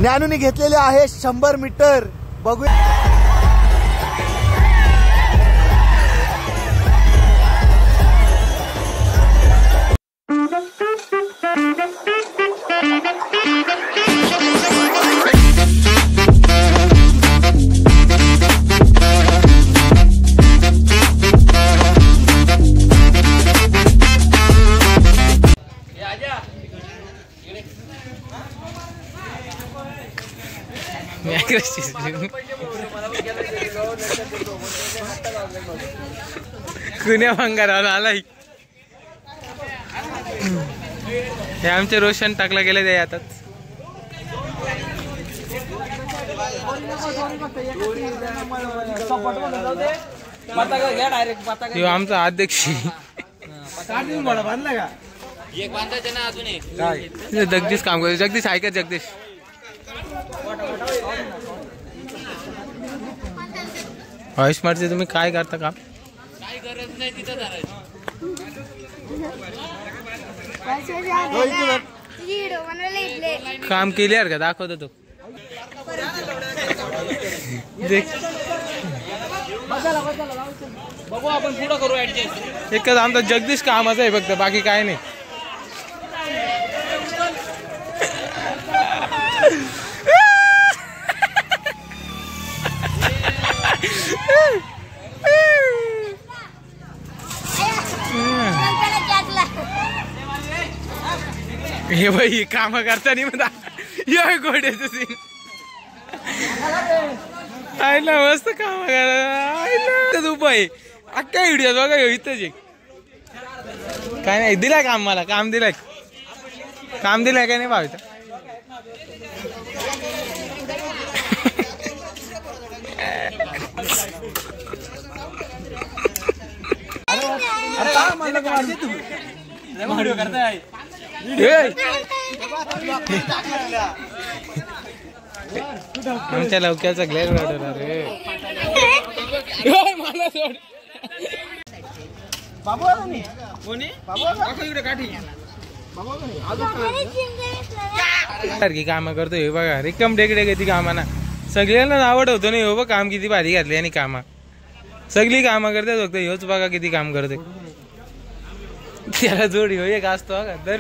ज्ञानूने घेतलेले आहे 100 मीटर. बघूया कुण्या भंगाराला आलाय. हे आमचे रोशन टाकला गेले ते आता. आमचा अध्यक्ष जगदीश काम करतो. जगदीश ऐकत जगदीश आयुष्मानचे तुम्ही काय करता काम? काय गरज नाही तिथं काम क्लिअर का दाखवतो तो. बघू आपण पुढं करू ऍडजस्ट. एकच आमचा जगदीश कामाचं आहे फक्त, बाकी काय नाही. हे बाई काम करताना म्हणा या घोड्याचं सीन आयला मस्त काम करा उपाय अख्ख्या व्हिडिओ बघा इथंच काय नाही. दिलाय काम, मला काम दिलाय. काम दिलाय काय नाही भाव. आमच्या लवक्याचा ग्लॅस वाढवणार रे. मला सोड सारखी काम करतो. हे बघा रिकम टेकडे किती कामाना सगळ्यांना आवड होतो ना. हो बघ काम किती भारी घातली आणि कामा सगळी कामं करते फक्त ह्योच बघा किती काम करते. त्याला जोड हो एक असतो बघा दर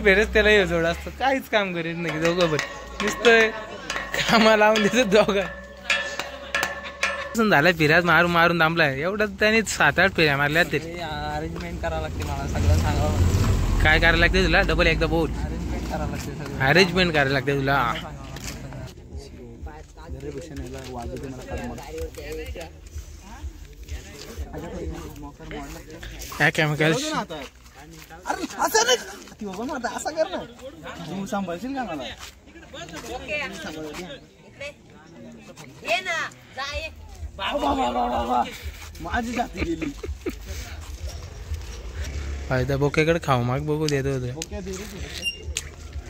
फेरेच त्याला हे जोड असतो. काहीच काम करीत नाही दोघं पण नुसतं कामा लावून देतो दोघं. झालाय फिराज मारून थांबलाय. एवढं त्याने 7-8 फेऱ्या मारल्या. ते अरेंजमेंट करावं लागते मला सगळं सांगावं. काय करायला लागते तुला? डबल एकदा बोल. अरेंजमेंट करायला लागते तुला. काय केमिकल असं कर ना तू सांभाळशील का मला? माझी जाती गेली. फायदा बोक्याकडे खाऊ माग बघू देतो होतो.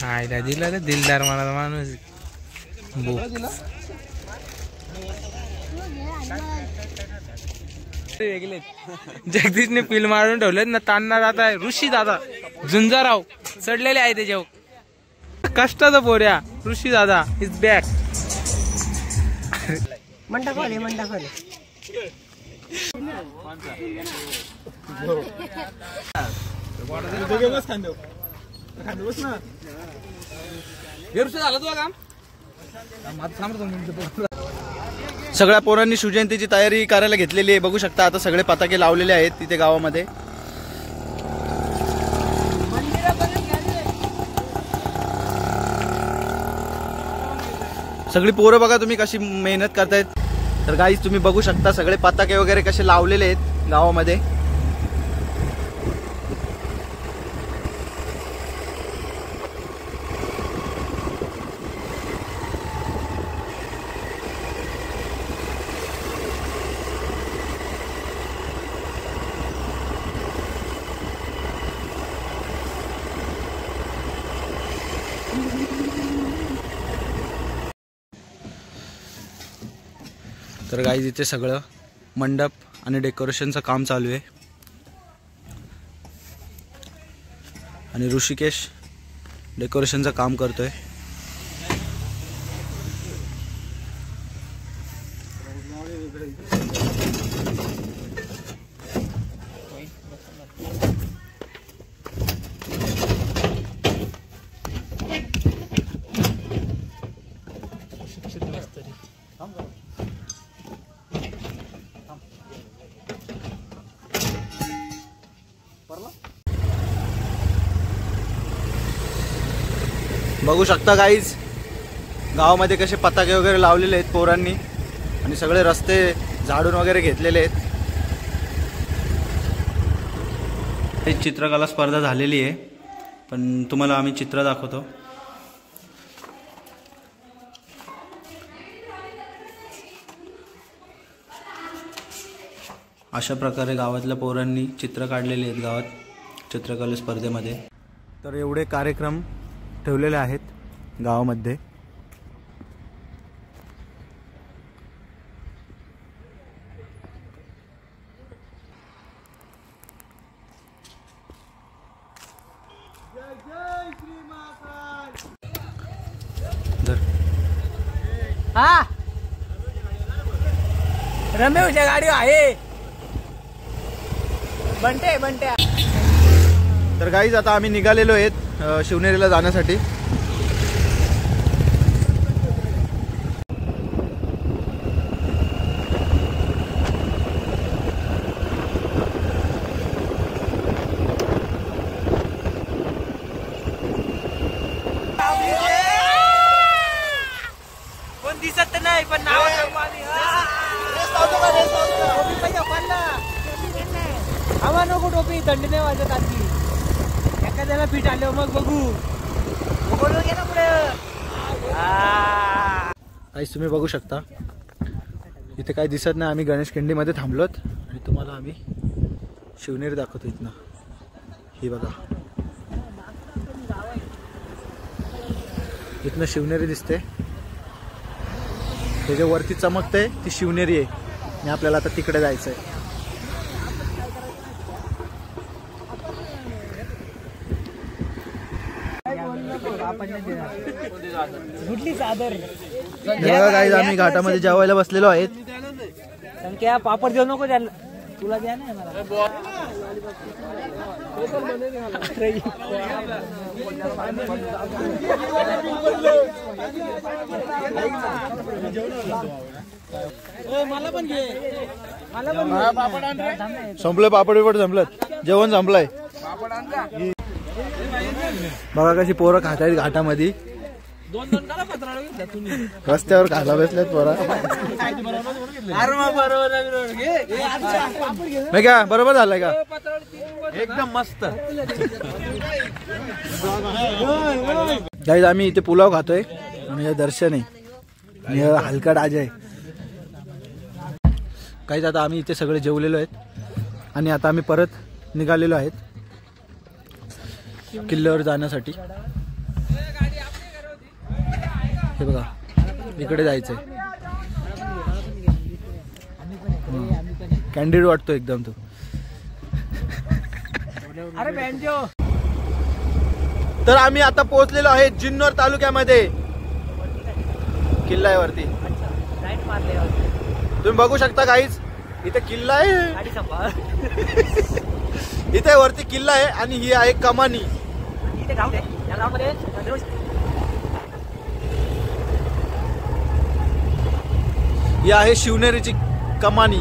आयला दिला रे दिलदार मला माणूस. जगदीशने पिल मारून ठेवलेत ना. तान्ना दादा ऋषी दादा झुंजाराव चढलेले आहे त्याच्यावर. कष्टाचा पोऱ्या ऋषी दादा इज बॅक. मंडा खोले सगळ्या पोरांनी शिवजयंतीची तयारी करायला घेतलेली आहे. बघू शकता आता सगळे पताके लावलेले आहेत तिथे गावामध्ये. सगळी पोरं बघा तुम्ही कशी मेहनत करतायत. तर गाईज तुम्ही बघू शकता सगळे पताके वगैरे कसे लावलेले आहेत गावामध्ये. तर गाईज इथे सगळं मंडप आणि डेकोरेशनचं काम चालू आहे. आणि ऋषिकेश डेकोरेशनचं काम करतोय. बघू शकता गाईज गावामध्ये कसे पताके वगैरे लावलेले आहेत पोरांनी आणि सगळे रस्ते झाडून वगैरे घेतलेले आहेत. एक चित्रकला स्पर्धा झालेली आहे, पण तुम्हाला आम्ही चित्र दाखवतो. अशा प्रकारे गावातल्या पोरांनी चित्र काढलेली आहेत गावात चित्रकला स्पर्धेमध्ये. तर एवढे कार्यक्रम ठेवलेले आहेत गावामध्ये. हा रमेशच्या गाडी आहे बंटे बंटे. तर गाईज आता आम्ही निघालेलो आहेत शिवनेरीला जाण्यासाठी. कोण दिसत नाही पण नाव हवा नको टोपी थंडी नाही वाजत आधी एखाद्याला पीठ आले मग बघू काहीच तुम्ही बघू शकता इथे काही दिसत नाही. आम्ही गणेश खिंडीमध्ये थांबलोत आणि तुम्हाला आम्ही शिवनेरी दाखवतो. इथनं ही बघा, इथनं शिवनेरी दिसते. त्याच्या वरती चमकते ती शिवनेरी आहे आणि आपल्याला आता तिकडे जायचं आहे. गाईज आम्ही घाटामध्ये जेवायला बसलेलो आहेत. संख्या पापड देऊ नको त्याला, तुला द्या ना मला. मला पण घे, मला पण. संपलं पापड बिपड संपलं, जेवण संपलंय. बघा कशी पोरं खात आहेत घाटामध्ये. रस्त्यावर खायला बसल्यात पोरा. का बरोबर झालंय का एकदम मस्त. गाईज आम्ही इथे पुलाव खातोय आणि दर्शन आहे हलका डाज आहे. काहीच आता आम्ही इथे सगळे जेवलेलो आहेत आणि आता आम्ही परत निघालेलो आहेत किल्ल्यावर जाण्यासाठी. हे बघा इकडे जायचंय. कॅन्डिड वाटतो एकदम तो. तर आम्ही आता पोहोचलेलो आहे जुन्नर तालुक्यामध्ये किल्ल्यावरती. तुम्ही बघू शकता गाईज इथे किल्ला आहे. इथे वरती किल्ला आहे आणि ही आहे कमानी. ही आहे शिवनेरीची कमानी.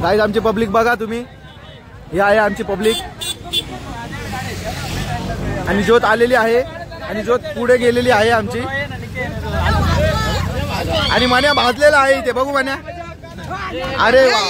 गाईज आमची पब्लिक बघा तुम्ही, ही आहे आमची पब्लिक. आणि ज्योत आलेली आहे आणि ज्योत पुढे गेलेली आहे आमची. आणि मन्या भाजलेला आहे इथे, बघू मन्या. अरे वा.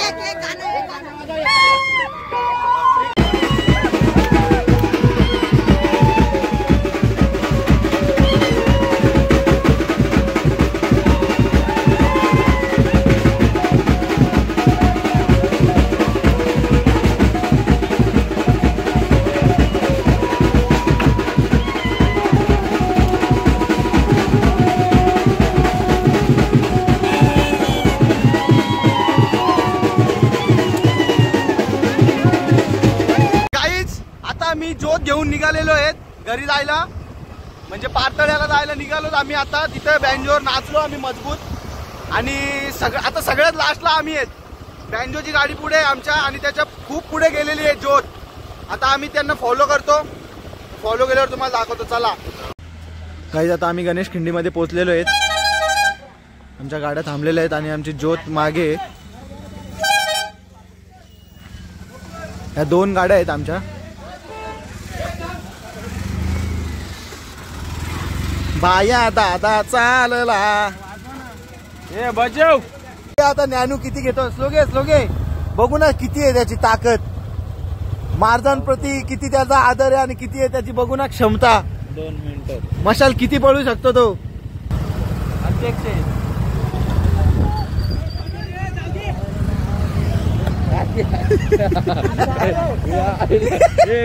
मी ज्योत घेऊन निघालेलो आहेत घरी जायला, म्हणजे पारतळ्याला जायला निघालो आम्ही. आता तिथे बँजोवर नाचलो आम्ही मजबूत. आणि आता सगळ्यात लास्टला आम्ही आहेत. बँजोची गाडी पुढे आहे आमच्या आणि त्याच्या खूप पुढे गेलेली आहे ज्योत. आता आम्ही त्यांना फॉलो करतो. फॉलो केल्यावर तुम्हाला दाखवतो. चला काही आता आम्ही गणेश खिंडीमध्ये पोहोचलेलो आहेत. आमच्या गाड्या थांबलेल्या आहेत आणि आमची ज्योत मागे. ह्या 2 गाड्या आहेत आमच्या. बाया दादा चालला ए बजाव. आता ज्ञानू किती घेतो. स्लोगे बघू ना किती आहे त्याची ताकद. मार्जान प्रती किती त्याचा आदर आहे आणि किती आहे त्याची बघू ना क्षमता. 2 मिनिटं मशाल किती पळू शकतो तो. अध्यक्ष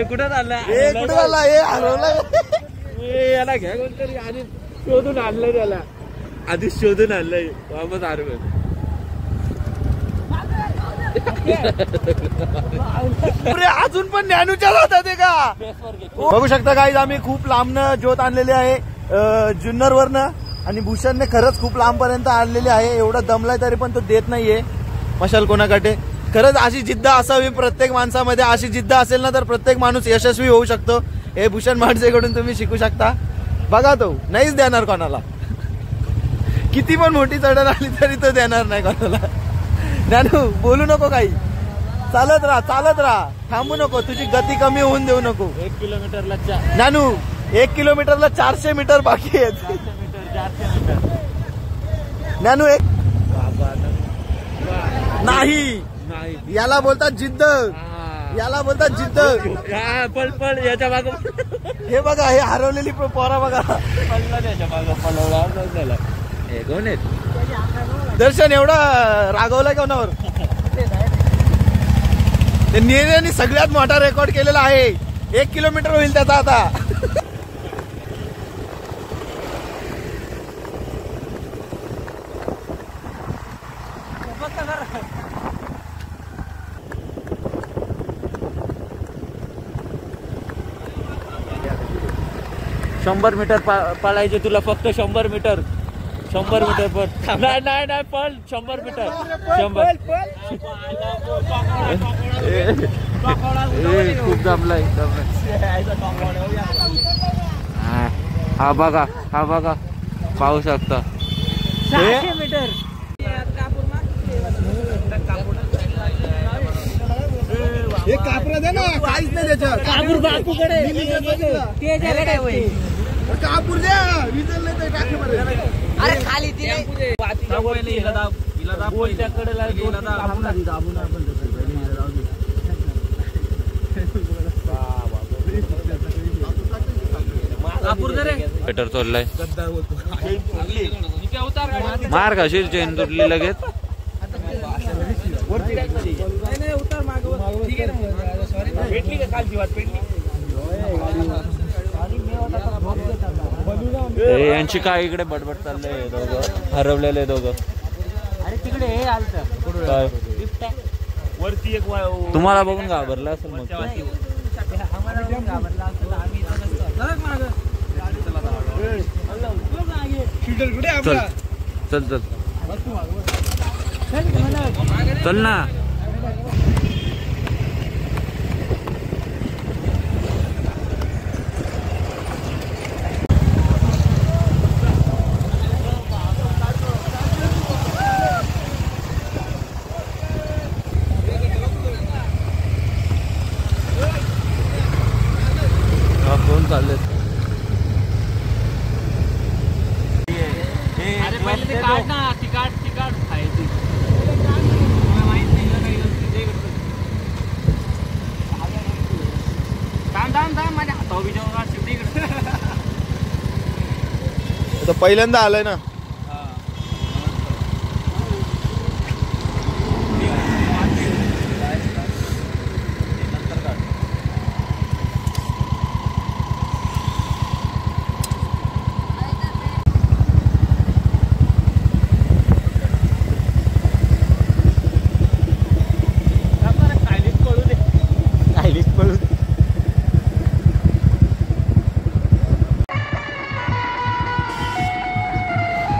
कुठं चालला. हरवला. याला घ्या कोणतरी आणि शोधून आणलंय. त्याला आधीच शोधून आणलंय वापस आरवत. अजून पण ज्ञानूच्या हातात आहे का. बघू शकता गाईज आम्ही खूप लांबनं ज्योत आणलेली आहे जुन्नर वरनं. आणि भूषणने खरंच खूप लांब पर्यंत आणलेली आहे. एवढं दमलाय तरी पण तो देत नाहीये मशाल कोणाकडे. खरंच अशी जिद्द असावी प्रत्येक माणसामध्ये. अशी जिद्द असेल ना तर प्रत्येक माणूस यशस्वी होऊ शकतो. हे भूषण माणसेकडून तुम्ही शिकू शकता. बघा तो नाहीच देणार कोणाला. किती पण मोठी चढण आली तरी तो देणार नाही कोणाला. ज्ञानू बोलू नको काही. चालत राहा थांबू नको. तुझी गती कमी होऊन देऊ नको. 1 किलोमीटरला ज्ञानू 1 किलोमीटरला 400 मीटर बाकी आहेत. ज्ञानू एक नाही. याला बोलतात जिद्द. याला बोलतात जिद्द. पळ याच्या माग. हे बघा हे हरवलेली पोरा बघा. पळला त्याच्या माग. पळवला हे कोण आहेत. दर्शन एवढा रागवलाय कोणावर. ते नेण्याने सगळ्यात मोठा रेकॉर्ड केलेला आहे. 1 किलोमीटर होईल त्याचा आता. 100 मीटर पळायचे तुला. फक्त 100 मीटर. 100 मीटर पण नाही पळ. 100 मीटर. 100 खूप दमलाय. हा बघा पाहू शकता. 600 मीटर. हे कापरा दे ना. काहीच नाही त्याच्यात. कापूर बापूकडे कापूर द्या. विजल नाही ते टाके मध्ये. अरे खाली पेटर चोरलाय. मार खाशील चेन तुटली लगेच. यांची काय इकडे बडबड चाललंय. दोघं हरवलेले दोघं. अरे तिकडे हे आलतं काय वरती एक तुम्हाला बघून घाबरला असेल मग. चल चल ना. चाललेत. अरे पहिले ते काढ ना, ती काढ खायची. थांब माझ्या हातावर बिजावर शिवटी इकडे. आता पहिल्यांदा आलंय ना.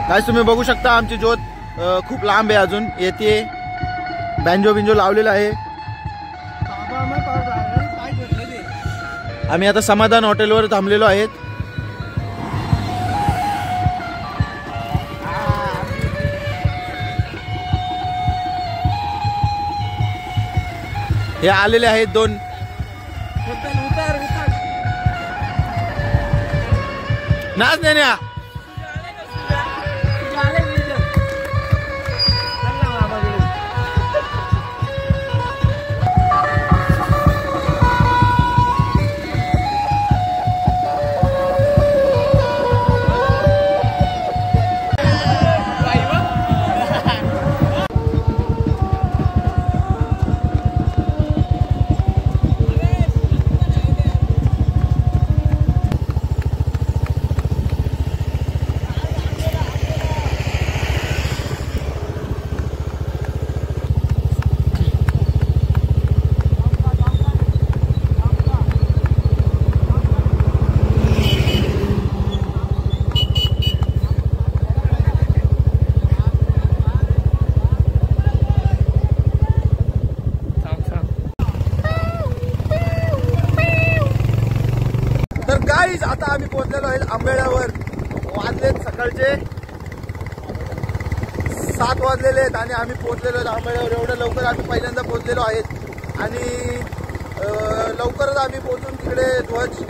काय तुम्ही बघू शकता आमची ज्योत खूप लांब आहे, अजून येते. बँजो बिंजो लावलेला आहे. आम्ही आता समाधान हॉटेलवर थांबलेलो आहेत. हे आलेले आहेत 2. नाच नेण्या आता आम्ही पोहोचलेलो आहे आंबेड्यावर. वाजलेत सकाळचे 7 वाजलेले आहेत आणि आम्ही पोहोचलेलो आहेत आंबेड्यावर. एवढं लवकर आम्ही पहिल्यांदा पोहोचलेलो आहेत आणि लवकरच आम्ही पोहोचून तिकडे ध्वज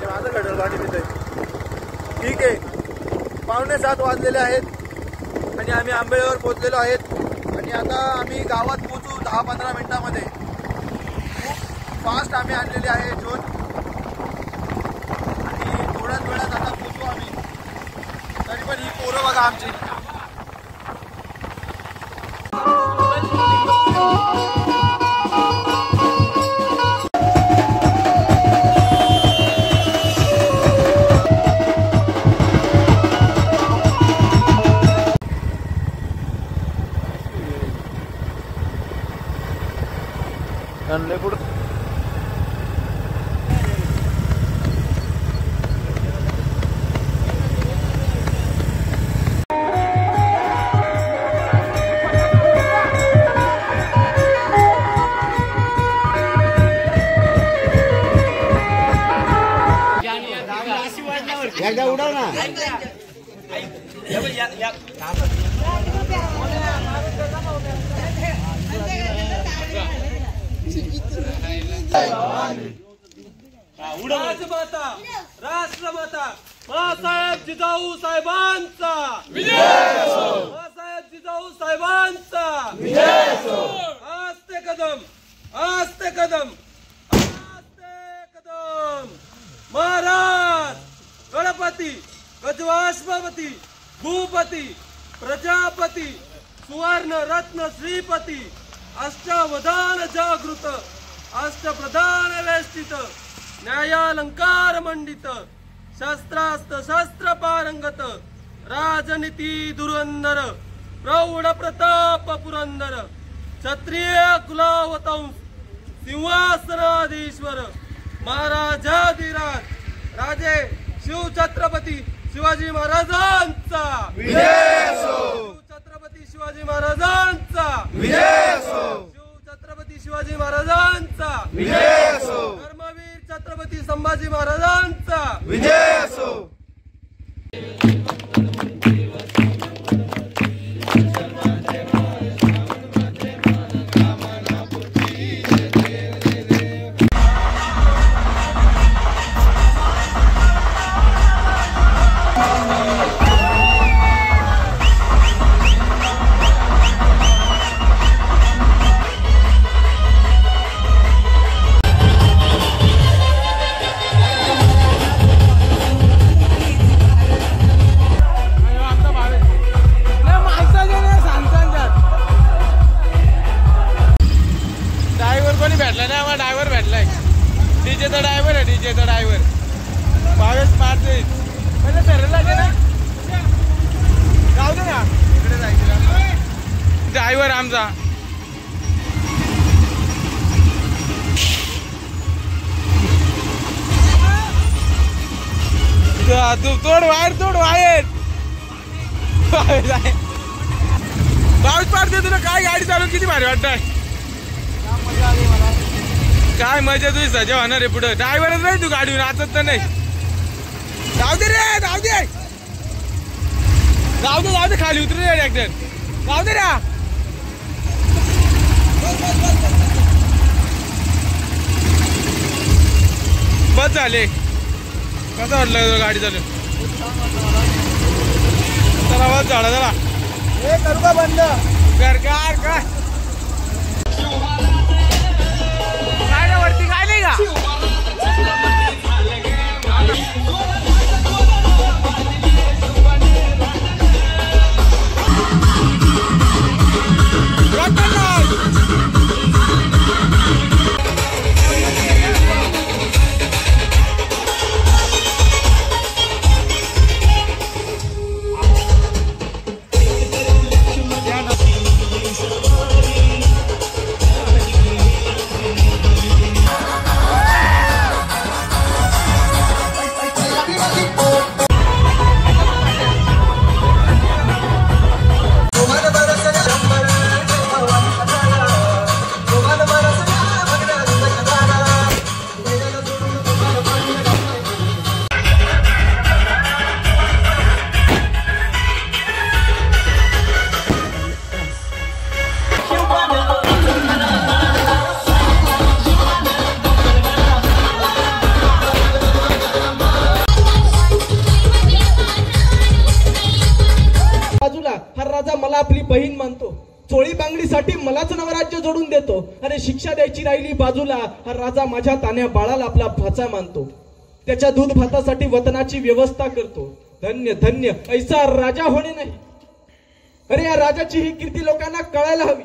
माझं घडलं पाणी तिथे. ठीक आहे, 6:45 वाजलेले आहेत आणि आम्ही आंबेड्यावर पोहोचलेलो आहेत आणि आता आम्ही गावात पोहोचू 10-15 मिनिटांमध्ये. फास्ट आम्ही आणलेली आहे ज्योत आणि थोड्याच वेळात आता पोहोचू आम्ही. तरी पण ही पोरं बघा आमची. पुढे एकदा उडव ना. राष्ट्रमाता बाळासाहेब जिजाऊ साहेबांचा बाळासाहेब जिजाऊ साहेबांचा आस्ते कदम आस्ते कदम आस्ते कदम. महाराज गणपती गजवाश्वपती भूपती प्रजापती सुवर्ण रत्न श्रीपती अष्टावधान जागृत अष्टप्रधान वेष्टित न्यायालंकार मंडित शस्त्रास्त्र शस्त्र पारंगत राजनीती धुरंधर प्रौढ प्रताप पुरंदर क्षत्रिय कुलावतंस सिंहासनाधीश्वर महाराजाधिराज राजे शिवछत्रपती शिवाजी महाराजांचा शिवछत्रपती शिवाजी महाराजांचा शिवछत्रपती शिवाजी महाराजांचा धर्मवीर छत्रपती संभाजी महाराजांचा विजय असो. आम्हाला ड्रायव्हर भेटलाय. डीजेचा ड्रायव्हर आहे, डीजेचा ड्रायव्हर भावेश मारते म्हणजे ठरलं ना. जाऊ दे ना इकडे जायचं ड्रायव्हर आमचा. तू तोड वायर पाऊस पाडते तुला. काय गाडी चालवून किती भारी वाटतंय. काय मजा तुझी सजा होणार आहे पुढं. ड्रायव्हरच नाही तू गाडीवर नाचत तर नाही. जाऊ दे रे जाऊ दे जाऊ दे जाऊ दे खाली उतरू रे ट्रॅक्टर. जाऊ दे रा. बस झाले. कसं वाटलं गाडी चालू. चला बस झाला चला. हे करू का बंद कर काय काय ना वरती काय नाही का. मला आपली बहीण मानतो. चोळी बांगडीसाठी मलाच नवराज्य जोडून देतो. अरे शिक्षा द्यायची राहिली बाजूला, हा राजा माझ्या तान्या बाळाला आपला भाचा मानतो. त्याच्या दूध भातासाठी वतनाची व्यवस्था करतो. धन्य धन्य ऐसा राजा होणे नाही. अरे या राजाची ही कीर्ती लोकांना कळायला हवी.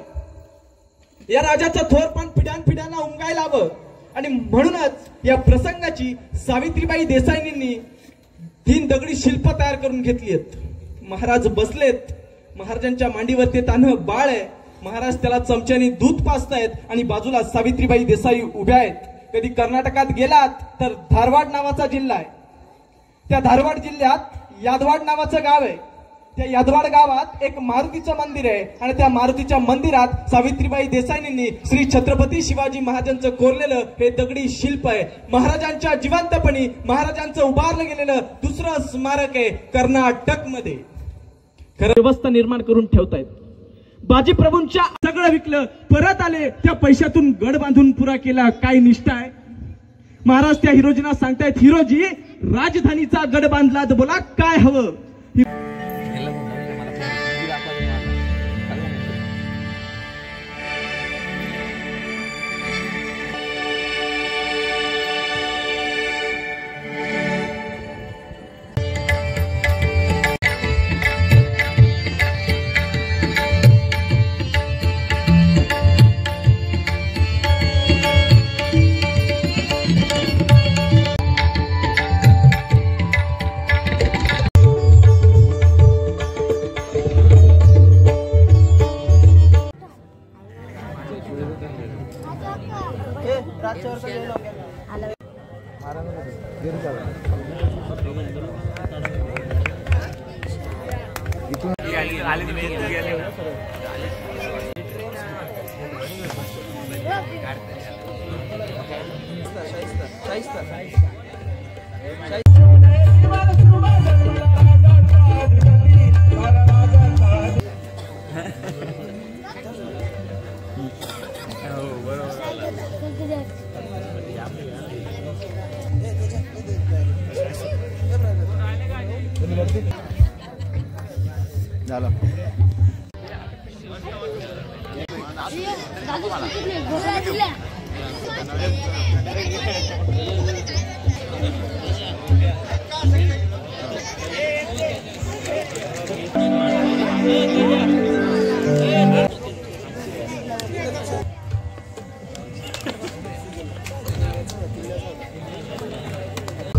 या राजाचं थोरपण पिढ्यानपिढ्यांना उमगायला हवं. आणि म्हणूनच या प्रसंगाची सावित्रीबाई देसाईंनी 3 दगडी शिल्प तयार करून घेतली आहेत. महाराज बसलेत. महाराजांच्या मांडीवरती तान्ह बाळ आहे. महाराज त्याला चमच्याने दूध पाजतायत आणि बाजूला सावित्रीबाई देसाई उभ्या आहेत. कधी कर्नाटकात गेलात तर धारवाड नावाचा जिल्हा आहे. त्या धारवाड जिल्ह्यात यादवाड नावाचं गाव आहे. त्या यादवाड गावात एक मारुतीचं मंदिर आहे आणि त्या मारुतीच्या मंदिरात सावित्रीबाई देसाईंनी श्री छत्रपती शिवाजी महाराजांचं कोरलेलं हे दगडी शिल्प आहे. महाराजांच्या जिवंतपणी महाराजांचं उभारलं गेलेलं दुसरं स्मारक आहे कर्नाटक मध्ये. खरं व्यवस्था निर्माण करून ठेवतायत. बाजीप्रभूंच्या सगळं विकलं, परत आले, त्या पैशातून गड बांधून पुरा केला. काय निष्ठा आहे. महाराज त्या हिरोजींना सांगतायत, हिरोजी राजधानीचा गड बांधला तर बोला काय हवं.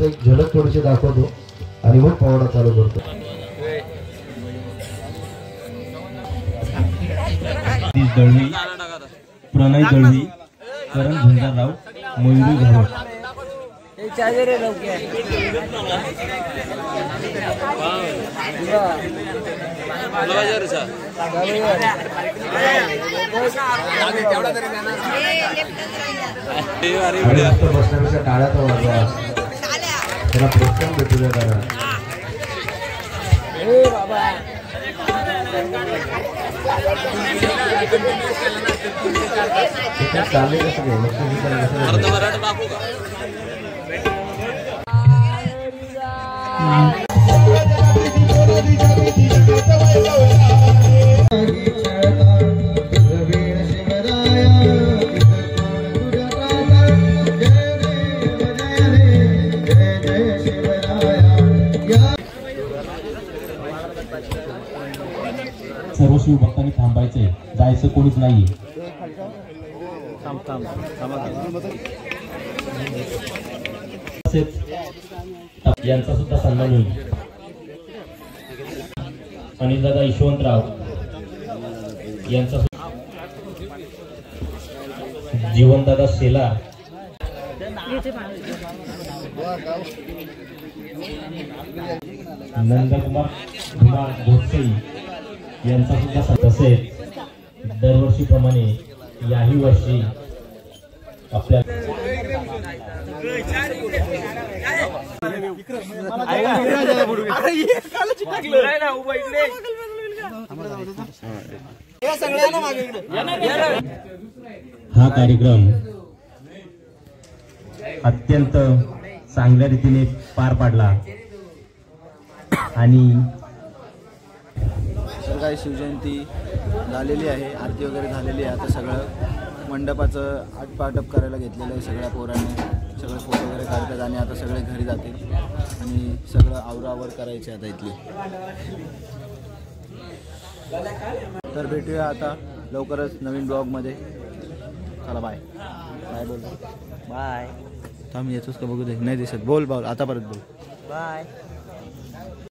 असं एक झलक थोडीशी दाखवतो आणि मग पोवाडा चालू करतो. दळवी, प्रणय दळवी, करण झुंजारराव, मयुरी घावट. बसण्यापेक्षा टाळ्याचा वाजवा, त्याला प्रोत्साहन भेटू द्या जरा. चालले कसं काय लक्ष सर्व शिवभक्तांनी थांबायचंय, जायचं कोणीच नाहीये. यांचा सुद्धा सन्मान होईल. अनिलदादा यशवंतराव यांचा, जीवनदादा शेला, नंदकुमार घोटसई यांचा सुद्धा. तसेच दरवर्षीप्रमाणे याही वर्षी आपल्या हा कार्यक्रम अत्यंत चांगल्या रीतीने पार पाडला आणि तर काही शिवजयंती झालेली आहे, आरती वगैरे झालेली आहे. आता सगळं मंडपाचं आटपाटप करायला घेतलेलं आहे सगळ्या पोरांनी. सगळे फोटो वगैरे काढतात आणि आता सगळे घरी जातील आणि सगळं आवरावर करायचे आता इथली. तर भेटूया आता लवकरच नवीन ब्लॉगमध्ये. चला बाय बाय. बोल बाय. थांब येतोस का बघू दे. नाही दिसत. बोल आता परत बोल बाय.